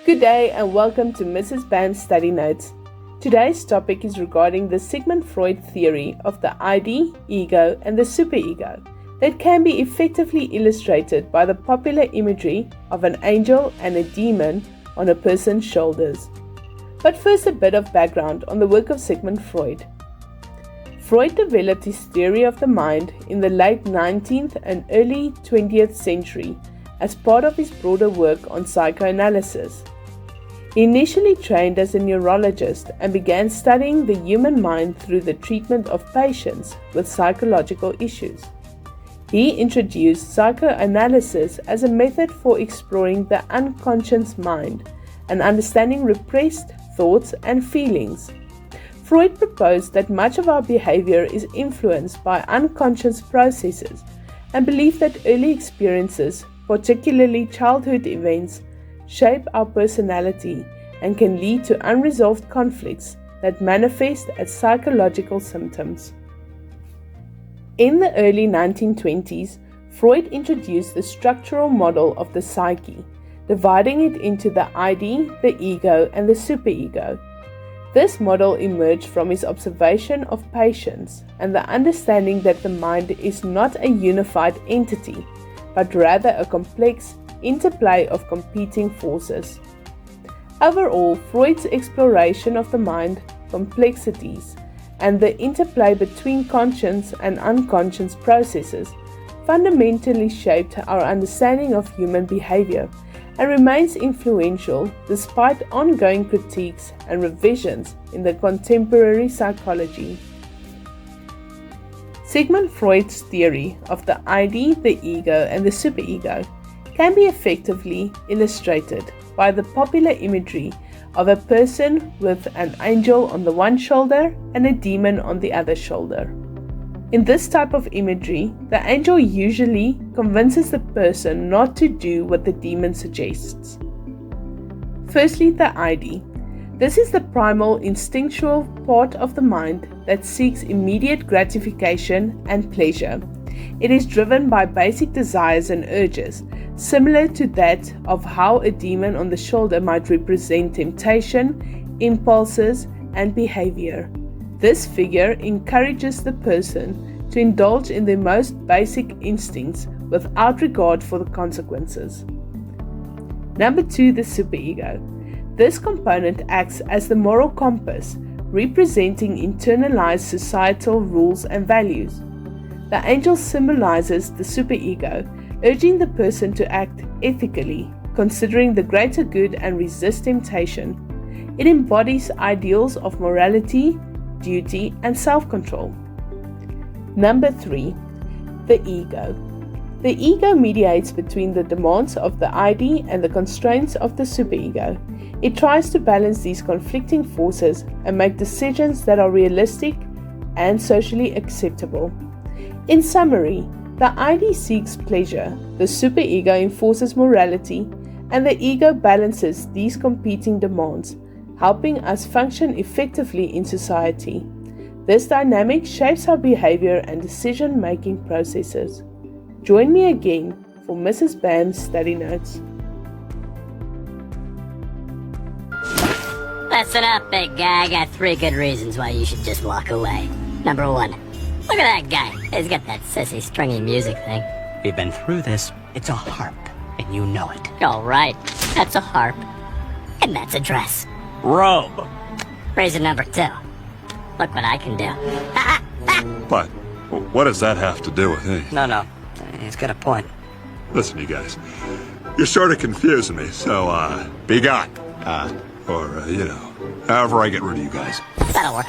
Good day and welcome to Mrs. Bam's Study Notes. Today's topic is regarding the Sigmund Freud theory of the ID, ego and the superego that can be effectively illustrated by the popular imagery of an angel and a demon on a person's shoulders. But first, a bit of background on the work of Sigmund Freud. Freud developed his theory of the mind in the late 19th and early 20th century as part of his broader work on psychoanalysis. He initially trained as a neurologist and began studying the human mind through the treatment of patients with psychological issues. He introduced psychoanalysis as a method for exploring the unconscious mind and understanding repressed thoughts and feelings. Freud proposed that much of our behavior is influenced by unconscious processes and believed that early experiences, particularly childhood events, shape our personality and can lead to unresolved conflicts that manifest as psychological symptoms. In the early 1920s, Freud introduced the structural model of the psyche, dividing it into the ID, the ego, and the superego. This model emerged from his observation of patients and the understanding that the mind is not a unified entity, but rather a complex interplay of competing forces. Overall, Freud's exploration of the mind, complexities, and the interplay between conscious and unconscious processes fundamentally shaped our understanding of human behavior and remains influential despite ongoing critiques and revisions in the contemporary psychology. Sigmund Freud's theory of the ID, the ego, and the superego can be effectively illustrated by the popular imagery of a person with an angel on the one shoulder and a demon on the other shoulder. In this type of imagery, the angel usually convinces the person not to do what the demon suggests. Firstly, the ID. This is the primal instinctual part of the mind that seeks immediate gratification and pleasure. It is driven by basic desires and urges, similar to that of how a demon on the shoulder might represent temptation, impulses, and behavior. This figure encourages the person to indulge in their most basic instincts without regard for the consequences. Number 2, the superego. This component acts as the moral compass, representing internalized societal rules and values. The angel symbolizes the superego, urging the person to act ethically, considering the greater good and resist temptation. It embodies ideals of morality, duty, and self-control. Number 3, the ego. The ego mediates between the demands of the ID and the constraints of the superego. It tries to balance these conflicting forces and make decisions that are realistic and socially acceptable. In summary, the ID seeks pleasure, the superego enforces morality, and the ego balances these competing demands, helping us function effectively in society. This dynamic shapes our behavior and decision-making processes. Join me again for Mrs. Bam's Study Notes. Listen up, big guy. I got 3 good reasons why you should just walk away. Number 1. Look at that guy. He's got that sissy stringy music thing. We've been through this. It's a harp, and you know it. All right. That's a harp. And that's a dress. Robe. Reason number 2. Look what I can do. What? What does that have to do with anything? No. He's got a point. Listen, you guys. You're sort of confusing me, so, be gone. Or, however I get rid of you guys. That'll work.